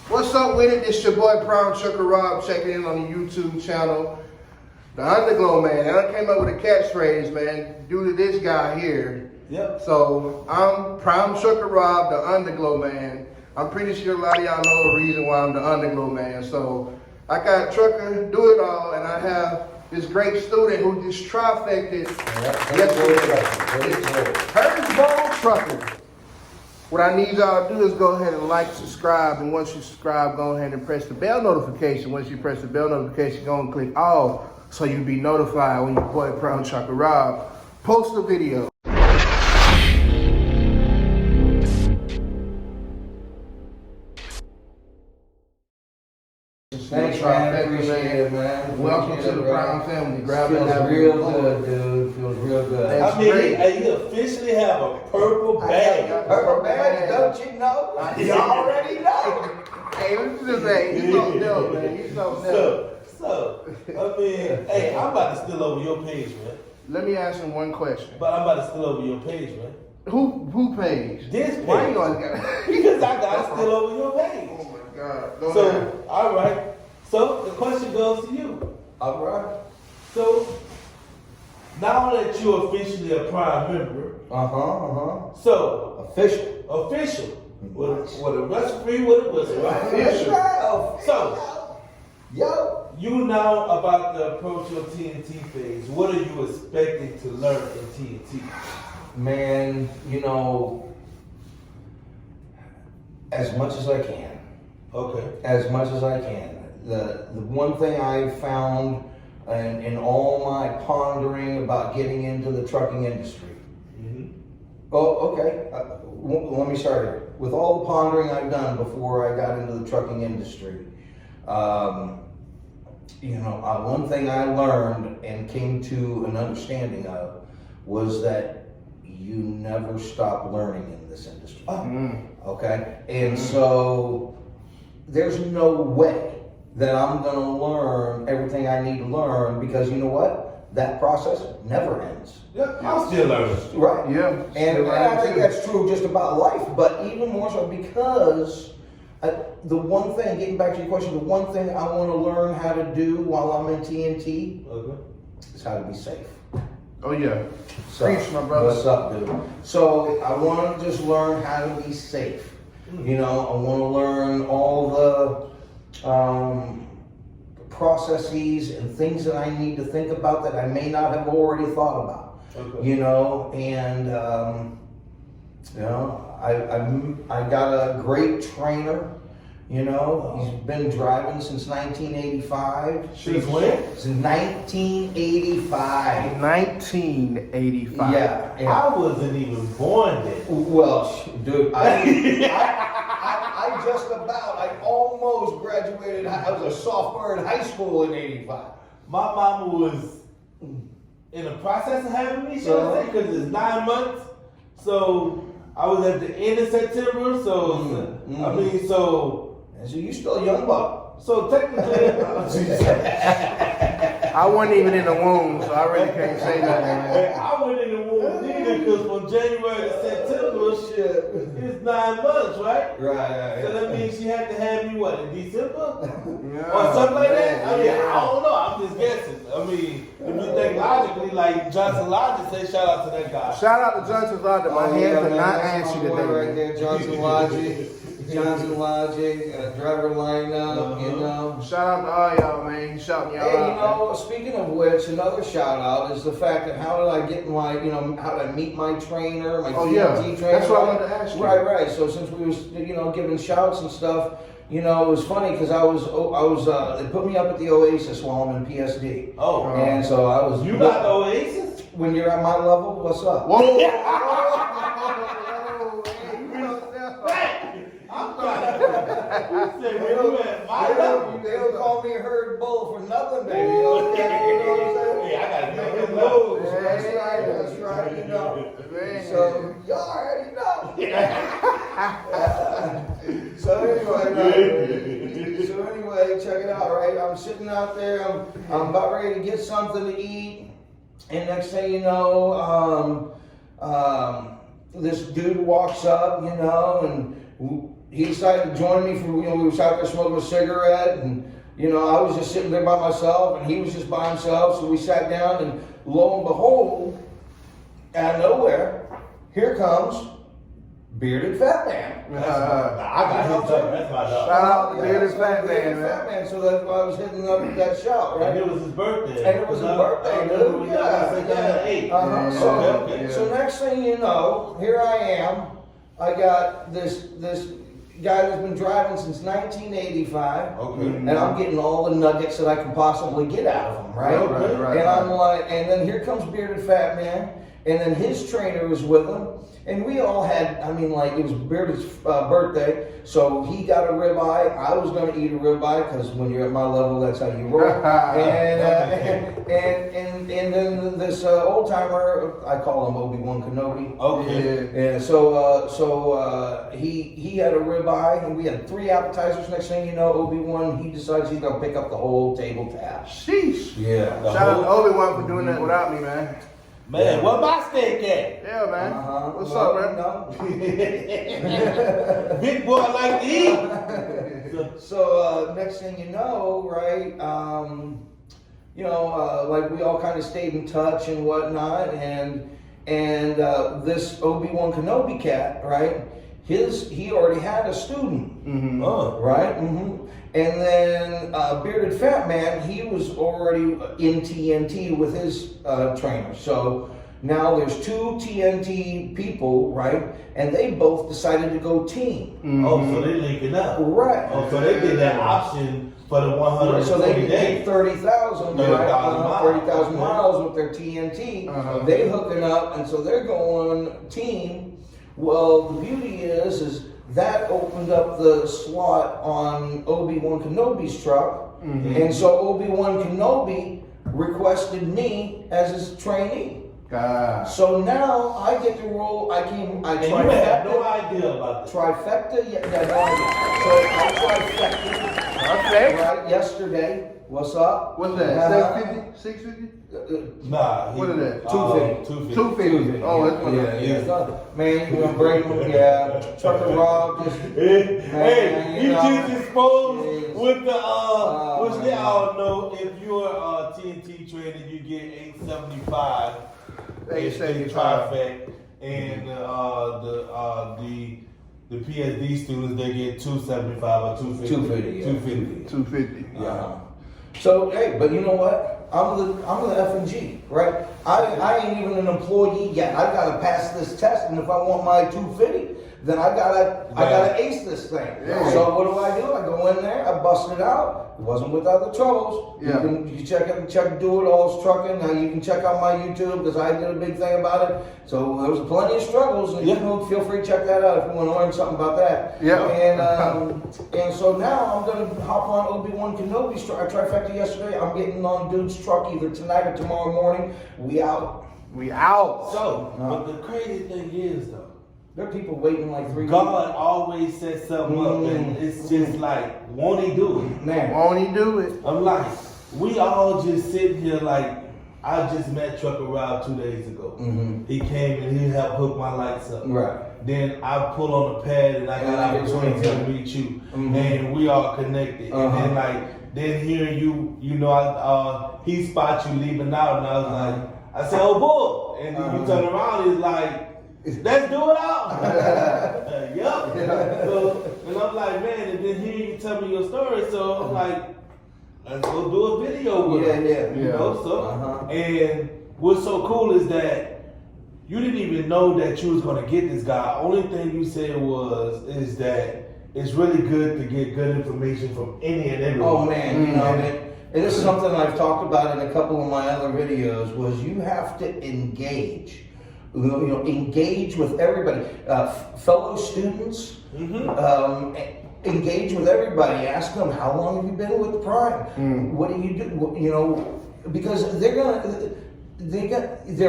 What's up with it? This your boy Brown Trucker Rob checking in on the YouTube channel. The Underglow Man. I came up with a catchphrase, man, due to this guy here. Yep. So I'm Brown Trucker Rob, the Underglow Man. I'm pretty sure a lot of y'all know the reason why I'm the Underglow Man. So I got Trucker, DoItAll, and I have this great student who just trifected yesterday. Hertzbone Trucker. What I need y'all to do is go ahead and like, subscribe, and once you subscribe, go ahead and press the bell notification. Once you press the bell notification, go and click all so you'll be notified when your boy Brown Trucker Rob posts a video. Thanks, man. Appreciate it, man. Welcome to the Brown family. Grab Feels it. real good, dude. Feels real good. That's I mean, great. you officially have a purple bag. Purple badge, don't you know? You already know. Hey, what you just say? You so dope, man. You so dope. So, I mean, hey, I'm about to steal over your page, man. Let me ask him one question. But I'm about to steal over your page, man. Who pays? This page. Why you always got? Because I got to steal over your page. Oh my God. Go ahead. So, all right. So, the question goes to you. All right. So, now that you're officially a Prime member, so, Official. with a referee with a whistle, right? Official. So, Yo. you now about to approach your TNT phase. What are you expecting to learn in TNT? Man, you know, as much as I can. Okay. As much as I can. The one thing I found in all my pondering about getting into the trucking industry. Oh, okay. Let me start here. With all the pondering I've done before I got into the trucking industry, you know, one thing I learned and came to an understanding of was that you never stop learning in this industry. Okay? And so there's no way that I'm going to learn everything I need to learn because you know what? That process never ends. Yeah, I'm still learning. Right. Yeah. And I think that's true just about life, but even more so because the one thing, getting back to your question, the one thing I want to learn how to do while I'm in TNT is how to be safe. Oh yeah. So, Preach, my brother. what's up, dude? So I want to just learn how to be safe. You know, I want to learn all the processes and things that I need to think about that I may not have already thought about. Okay. You know, and you know, I got a great trainer. You know, he's been driving since 1985. Since when? Since 1985. 1985. Yeah. I wasn't even born then. Well, dude, I just about, I almost graduated. I was a sophomore in high school in 85. My mama was in the process of having me, should I say, because it's 9 months. So I was at the end of September. So I mean, so. And so you still a young buck. So technically, I wasn't even in the womb, so I really can't say nothing. I went in the womb either because from January to September, it's 9 months, right? Right. So that means she had to have me what, in December? Yeah, Or something like that? I mean, yeah. I don't know. I'm just guessing. I mean, if you think logically, like Johnson Logic say, shout out to that guy. Shout out to Johnson Logic. My hands are not ashy today. Right there, Johnson Logic. Johnson Logic, driver lineup, you know. Shout out to all y'all, man. You shouting y'all Hey, you out. know, speaking of which, another shout out is the fact that how did I get my, you know, how did I meet my trainer, my Oh, TNT yeah. trainer? That's what I wanted to ask you. Right. So since we was, you know, giving shouts and stuff, you know, it was funny because they put me up at the Oasis while I'm in PSD. Oh. And so I was. You got the Oasis? When you're at my level, what's up? Whoa. I'm trying to say, when you at my level. They don't call me a herd bull for nothing, baby. Okay, you know what I'm saying? Hey, I gotta Make get it him low. moves. That's right, you know. So, you already know. So anyway, check it out, right? I'm sitting out there, I'm about ready to get something to eat, and next thing you know, this dude walks up, you know, and he decided to join me for, you know, we was out there smoking a cigarette, and, you know, I was just sitting there by myself, and he was just by himself, so we sat down, and lo and behold, out of nowhere, here comes Bearded Fat Man. I got his up. That's my dog. Shout out to Bearded Fat Bearded Man, Fat Man, so that's why I was hitting up that shout, right? And it was his birthday. And it was his birthday, dude. Yeah. So next thing you know, here I am. I got this guy that's been driving since 1985. Okay. And I'm getting all the nuggets that I can possibly get out of him, right? Right. And I'm like, and then here comes Bearded Fat Man, and then his trainer was with him. And we all had, I mean, like, it was Bearded's birthday, so he got a ribeye. I was going to eat a ribeye, because when you're at my level, that's how you roll. and then this old timer, I call him Obi-Wan Kenobi. Okay. Yeah, so he had a ribeye, and we had 3 appetizers. Next thing you know, Obi-Wan, he decides he's going to pick up the whole table tab. Sheesh. Yeah. Shout out to Obi-Wan for doing that without me, man. Man, where my steak at? Yeah, man. What's up, man? No. Big boy like to eat. So next thing you know, right? You know, like we all kind of stayed in touch and whatnot, and this Obi-Wan Kenobi cat, right? He already had a student, right? And then Bearded Fat Man, he was already in TNT with his trainer. So now there's 2 TNT people, right? And they both decided to go team. Oh, so they linking up. Right. Oh, so they did that option for the 120 So they days. did 30,000, 30,000 miles with their TNT. They hooking up, and so they're going team. Well, the beauty is that opened up the slot on Obi-Wan Kenobi's truck, and so Obi-Wan Kenobi requested me as his trainee. God. So now I get to roll. I And you had no idea about this. trifecta. Yeah, no idea. So I trifecta. Okay. Right, yesterday. What's up? What's that? 750? 650? Nah. What is that? 250. 250. Oh, that's what it is. Man, you gonna break them? Yeah. Trucker Rob just. Hey, you know, just exposed yes. with the which they all know. If you're a TNT trainer, you get 875. 875. Trifect, and the PSD students they get 275 or 250. 250, yeah. 250. 250. Yeah. So hey, but you know what? I'm the F and G, right? I ain't even an employee yet. I gotta pass this test, and if I want my 250, then I gotta ace this thing. Yeah. So what do? I go in there, I bust it out. It wasn't without the troubles. Yeah. You check DoItAll's trucking. Now you can check out my YouTube because I did a big thing about it. So there was plenty of struggles, and you know, feel free to check that out if you want to learn something about that. Yeah. And so now I'm gonna hop on Obi-Wan Kenobi's trifecta yesterday. I'm getting on dude's truck either tonight or tomorrow morning. We out. We out. So, but the crazy thing is though, There are people waiting like 3 God always sets something up, and it's just like, won't He do it? Man. Won't he do it? I'm like, we all just sitting here like, I just met Trucker Rob 2 days ago. He came and he helped hook my lights up. Right. Then I pull on the pad and I got an opportunity to meet you, and we all connected. And then then hearing you know, he spot you leaving out, and I was like, I said, oh boy, and then you turn around, he's like, let's do it out. Yup. So, and I'm like, man, and then hearing you tell me your story, so I'm like, let's go do a video with him. You know, so and what's so cool is that you didn't even know that you was gonna get this guy. Only thing you said is that it's really good to get good information from any and everyone. Oh man, you know, and this is something I've talked about in a couple of my other videos. Was you have to engage. You know, engage with everybody, fellow students. Engage with everybody. Ask them, how long have you been with Prime? What do you do? You know, because they're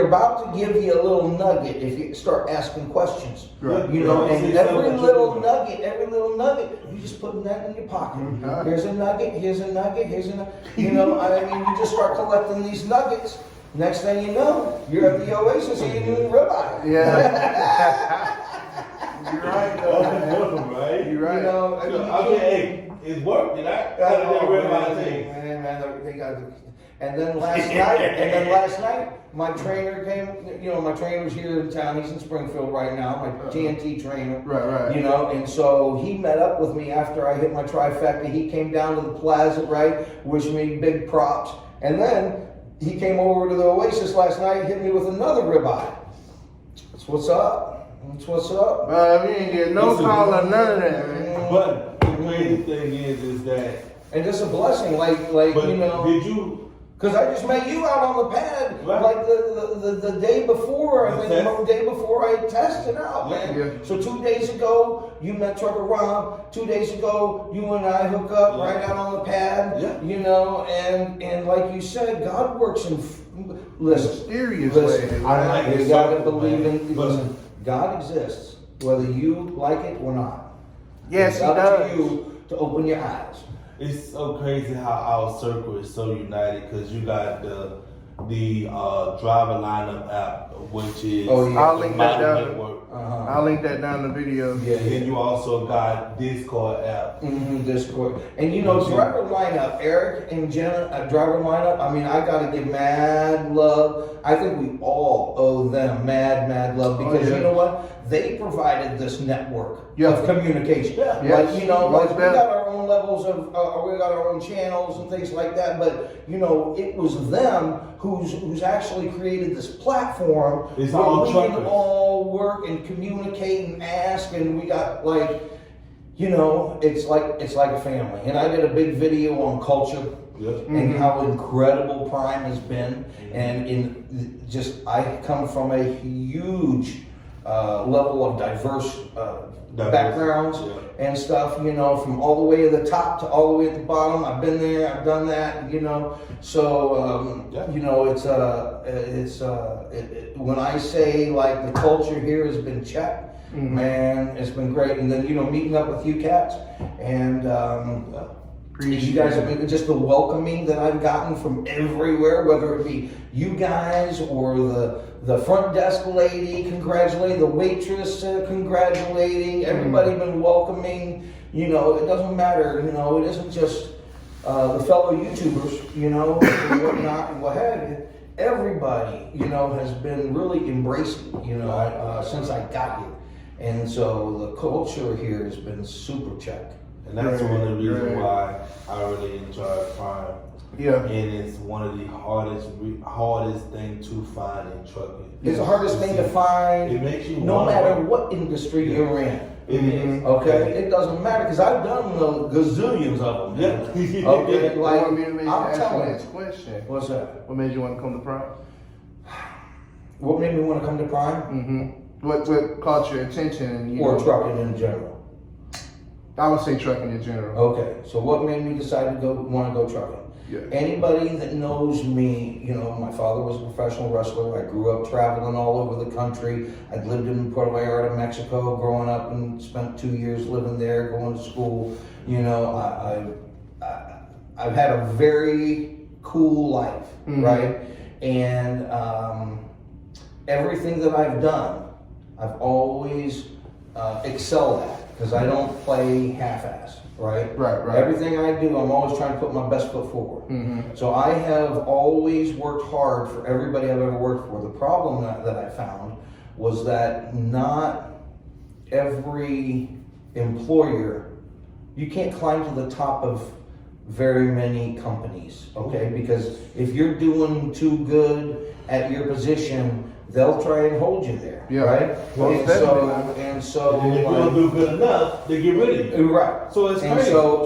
about to give you a little nugget if you start asking questions. Right. You know, and every little nugget, you just put that in your pocket. Here's a nugget. Here's a nugget. Here's a nugget. You know, I mean, you just start collecting these nuggets. Next thing you know, you're at the Oasis eating ribeye. Yeah. You're right, though. Right? You're right. You know, I mean, Hey, it's worth it. They got. And then last night, my trainer came. You know, my trainer's here in town. He's in Springfield right now. My TNT trainer. Right. You know, and so he met up with me after I hit my trifecta. He came down to the plaza, right? Wished me big props. And then he came over to the Oasis last night and hit me with another ribeye. That's what's up. That's what's up. But we ain't get no call or none of that, man. But the crazy thing is that. And it's a blessing, like But you know. did you? Because I just met you out on the pad, Right. like the day before, I think the day before I tested out, man. Yeah. So 2 days ago, you met Trucker Rob. 2 days ago, you and I hook up right out on the pad. Yeah. You know, and like you said, God works in Mysterious listen. way. I like You this gotta circle, believe man. in. Listen, God exists, whether you like it or not. Yes, it's he up does. to you to open your eyes. It's so crazy how our circle is so united because you got the driver lineup app, which is Oh, yeah. I'll link that Model down. Network. I'll link that down in the video. Yeah, And then you also got Discord app. Discord. And you know, driver lineup, Eric and Jenna, driver lineup, I mean, I gotta give mad love. I think we all owe them mad love because yeah. you know what? They provided this network Yeah. of communication. Yeah. Yes. Like, you know, Most like we definitely. got our own levels of, we got our own channels and things like that, but you know, it was them who's actually created this platform It's where all we can truckers. all work and communicate and ask, and we got like, you know, it's like a family. And I did a big video on culture Yep. and how incredible Prime has been. And in just, I come from a huge level of diverse backgrounds yeah. and stuff, you know, from all the way at the top to all the way at the bottom. I've been there, I've done that, you know. So, Yeah. you know, when I say like the culture here has been checked, man, it's been great. And then, you know, meeting up with you cats and you guys have been just the welcoming that I've gotten from everywhere, whether it be you guys or the front desk lady congratulating, the waitress congratulating, everybody been welcoming. You know, it doesn't matter, you know, it isn't just the fellow YouTubers, you know, and whatnot and what have you. Everybody, you know, has been really embracing, you know, since I got here. And so the culture here has been super checked. And that's one of the reasons Right. why I really enjoy Prime. Yeah. And it's one of the hardest thing to find in trucking. It's the hardest thing to find, It makes you no wanna matter work. what industry you're in. It is. Okay, it doesn't matter because I've done gazillions of them. Yeah. Okay, You like want me to make you I'm ask telling the you. next question? What's that? What made you want to come to Prime? What made me want to come to Prime What caught your attention? You or know, trucking in general? I would say trucking in general. Okay, so what made me decide to want to go trucking? Yeah. Anybody that knows me, you know, my father was a professional wrestler. I grew up traveling all over the country. I'd lived in Puerto Vallarta, Mexico, growing up, and spent 2 years living there, going to school. You know, I've had a very cool life, right? And everything that I've done, I've always excelled at because I don't play half-ass. Right? Right. Everything I do, I'm always trying to put my best foot forward. So I have always worked hard for everybody I've ever worked for. The problem that I found was that not every employer, you can't climb to the top of very many companies, okay? Because if you're doing too good at your position, they'll try and hold you there, Yeah. right? Most And definitely. so, And if you like, don't do good enough, they get rid of you. right. So it's And crazy. so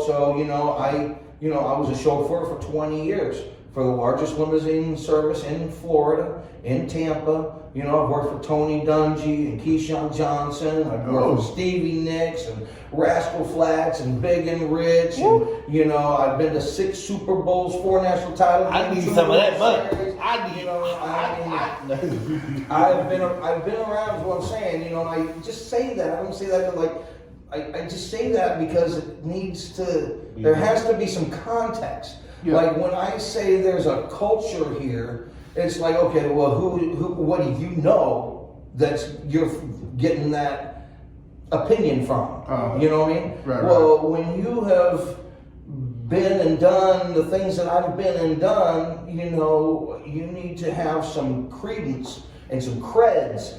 I was a chauffeur for 20 years for the largest limousine service in Florida, in Tampa. You know, I've worked for Tony Dungy and Keyshawn Johnson. I've worked with Stevie Nicks and Rascal Flatts and Big and Rich. And, you know, I've been to 6 Super Bowls, 4 national titles. I need 2 some of that World money. Series. I need. You know, I've been around, is what I'm saying. You know, and I just say that. I don't say that to like. I just say that because it needs to. There has to be some context. Yeah. Like when I say there's a culture here, it's like, okay, well, what do you know that's you're getting that opinion from? You know what I mean? Right, well, when you have been and done the things that I've been and done, you know, you need to have some credence and some creds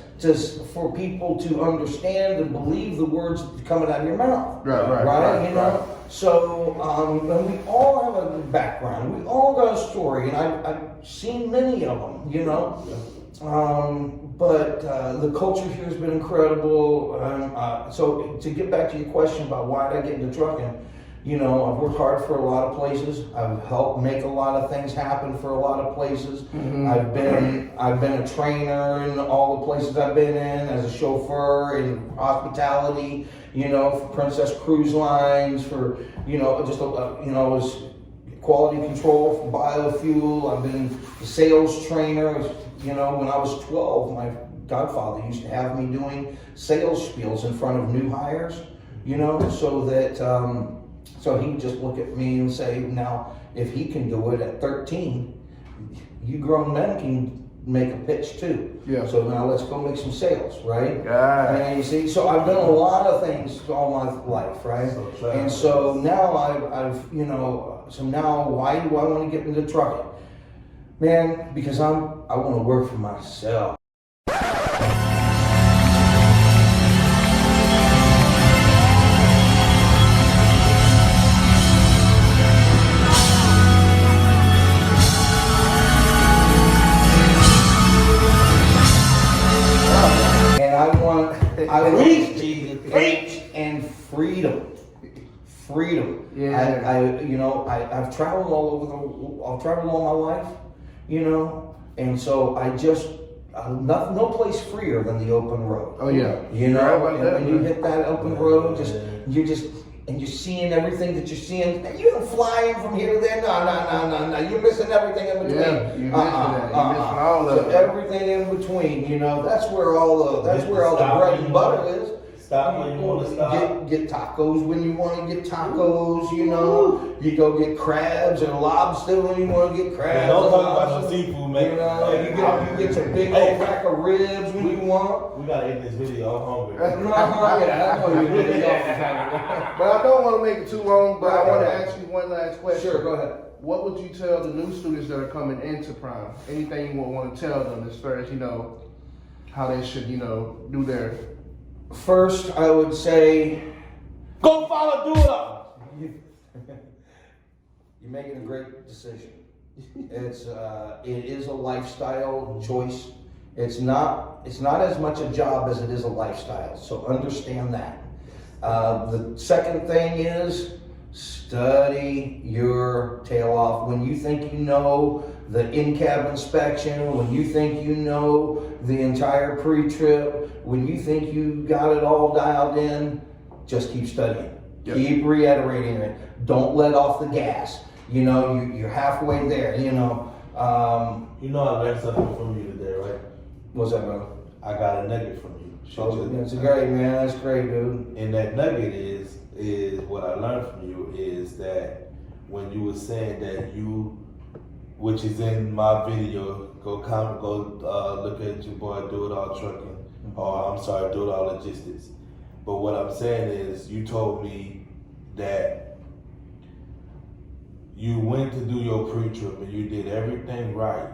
for people to understand and believe the words coming out of your mouth. Right. You know? So, and we all have a background. We all got a story, and I've seen many of them, you know. But the culture here has been incredible. So to get back to your question about why did I get into trucking, you know, I've worked hard for a lot of places. I've helped make a lot of things happen for a lot of places. I've been a trainer in all the places I've been in, as a chauffeur in hospitality, you know, for Princess Cruise Lines, for, you know, just you know, was quality control for biofuel. I've been a sales trainer. You know, when I was 12, my godfather used to have me doing sales spiels in front of new hires, you know, so that so he would just look at me and say, now, if he can do it at 13, you grown men can make a pitch too. Yeah. So now let's go make some sales, right? Yeah. And you see, so I've done a lot of things all my life, right? And so now I've you know, so now why do I want to get into trucking? Man, because I want to work for myself. I reach and freedom. Yeah. You know, I've traveled I've traveled all my life, you know, and so I just no place freer than the open road. Oh yeah. You know, and when you hit that open road, you're seeing everything that you're seeing. And you're flying from here to there. No. You're missing everything in between. Yeah, you're missing that. You're missing all of it. Everything in between, you know, that's where all the bread and butter is. Stop when you want to stop. Get tacos when you want to get tacos, you know. You go get crabs and lobster when you want to get crabs. Don't talk about some seafood, man. You know, you get your big old rack of ribs when you want. We gotta end this video. I'm hungry. No, I know you're really But I don't want to make it too long, but I want to ask you one last question. Sure, go ahead. What would you tell the new students that are coming into Prime? Anything you would want to tell them as far as, you know, how they should, you know, do their... First, I would say, go follow DoItAll. You're making a great decision. It is a lifestyle choice. It's not as much a job as it is a lifestyle. So understand that. The second thing is study your tail off. When you think you know the in-cab inspection, when you think you know the entire pre-trip, when you think you got it all dialed in, just keep studying. Yep. Keep reiterating it. Don't let off the gas. You know, you're halfway there, you know. You know I learned something from you today, right? What's that, brother? I got a nugget from you. That's great, man. That's great, dude. And that nugget is what I learned from you is that when you were saying that you, which is in my video, go look at your boy DoItAll Trucking, or I'm sorry, DoItAll Logistics. But what I'm saying is, you told me that you went to do your pre-trip and you did everything right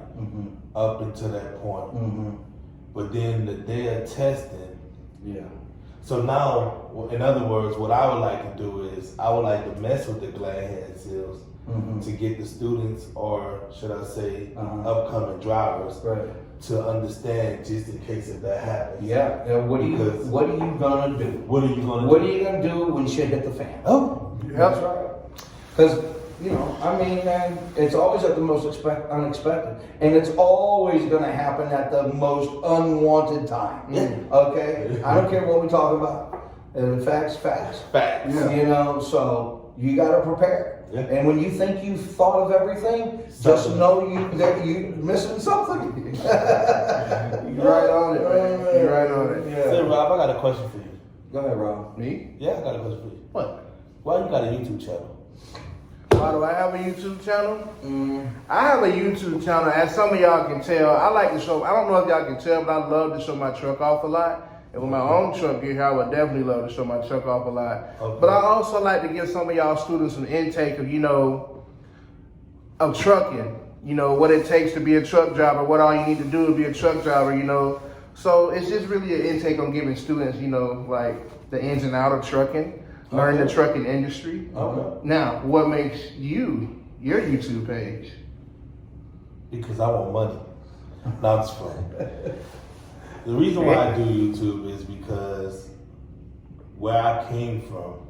up until that point. But then the day of testing, so now, in other words, what I would like to do is, I would like to mess with the glad hand seals to get the students, or should I say, upcoming drivers, to understand just in case if that happens. Yeah. What are you gonna do? What are you gonna do? What are you gonna do when shit hit the fan? Oh, that's right. Because, you know, I mean, man, it's always at the most unexpected, and it's always gonna happen at the most unwanted time. Okay, I don't care what we talk about. Facts. Facts. You know, so you gotta prepare. Yeah. And when you think you've thought of everything, just know that you're missing something. You're right on it, man. You're right on it. Yeah. Say, Rob, I got a question for you. Go ahead, Rob. Me? Yeah, I got a question for you. What? Why you got a YouTube channel? Why do I have a YouTube channel? I have a YouTube channel, as some of y'all can tell. I like to show, I don't know if y'all can tell, but I love to show my truck off a lot. And with my own truck gear here, I would definitely love to show my truck off a lot. Okay. But I also like to give some of y'all students some intake of, of trucking. What it takes to be a truck driver, what all you need to do to be a truck driver, So it's just really an intake on giving students, like the ins and out of trucking. Learn the trucking industry. Okay. Now, what makes your YouTube page? Because I want money. No, I'm just playing. The reason why I do YouTube is because where I came from,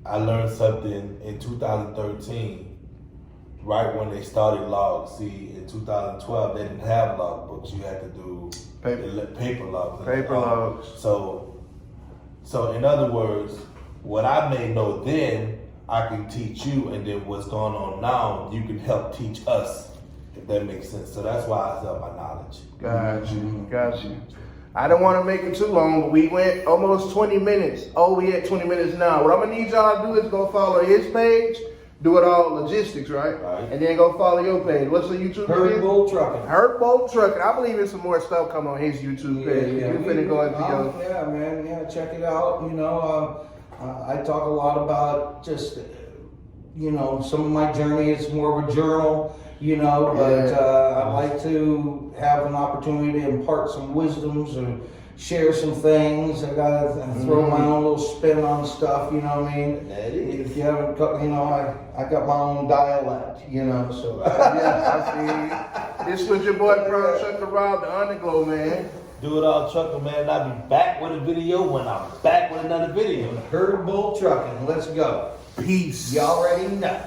I learned something in 2013, right when they started logs. See, in 2012, they didn't have log books. You had to do paper logs. Paper logs. So in other words, what I may know then, I can teach you, and then what's going on now, you can help teach us, if that makes sense. So that's why I sell my knowledge. Got you. I don't want to make it too long, but we went almost 20 minutes. Oh, we at 20 minutes now. What I'm gonna need y'all to do is go follow his page, DoItAll Logistics, right? And then go follow your page. What's the YouTube page? Herdbolt Trucking. Herdbolt Trucking. I believe there's some more stuff coming on his YouTube page. Yeah, You finna go into your... Yeah, man. Yeah, check it out. I talk a lot about just, some of my journey. It's more of a journal, but I like to have an opportunity to impart some wisdoms or share some things. I gotta throw my own little spin on stuff, you know what I mean? If you haven't, I got my own dialect, so. Yeah, I see. This was your boy, Brown Trucker Rob, the Underglow, man. DoItAll Trucker, man. I'll be back with a video when I'm back with another video. Herdbolt Trucking, let's go. Peace. You already know.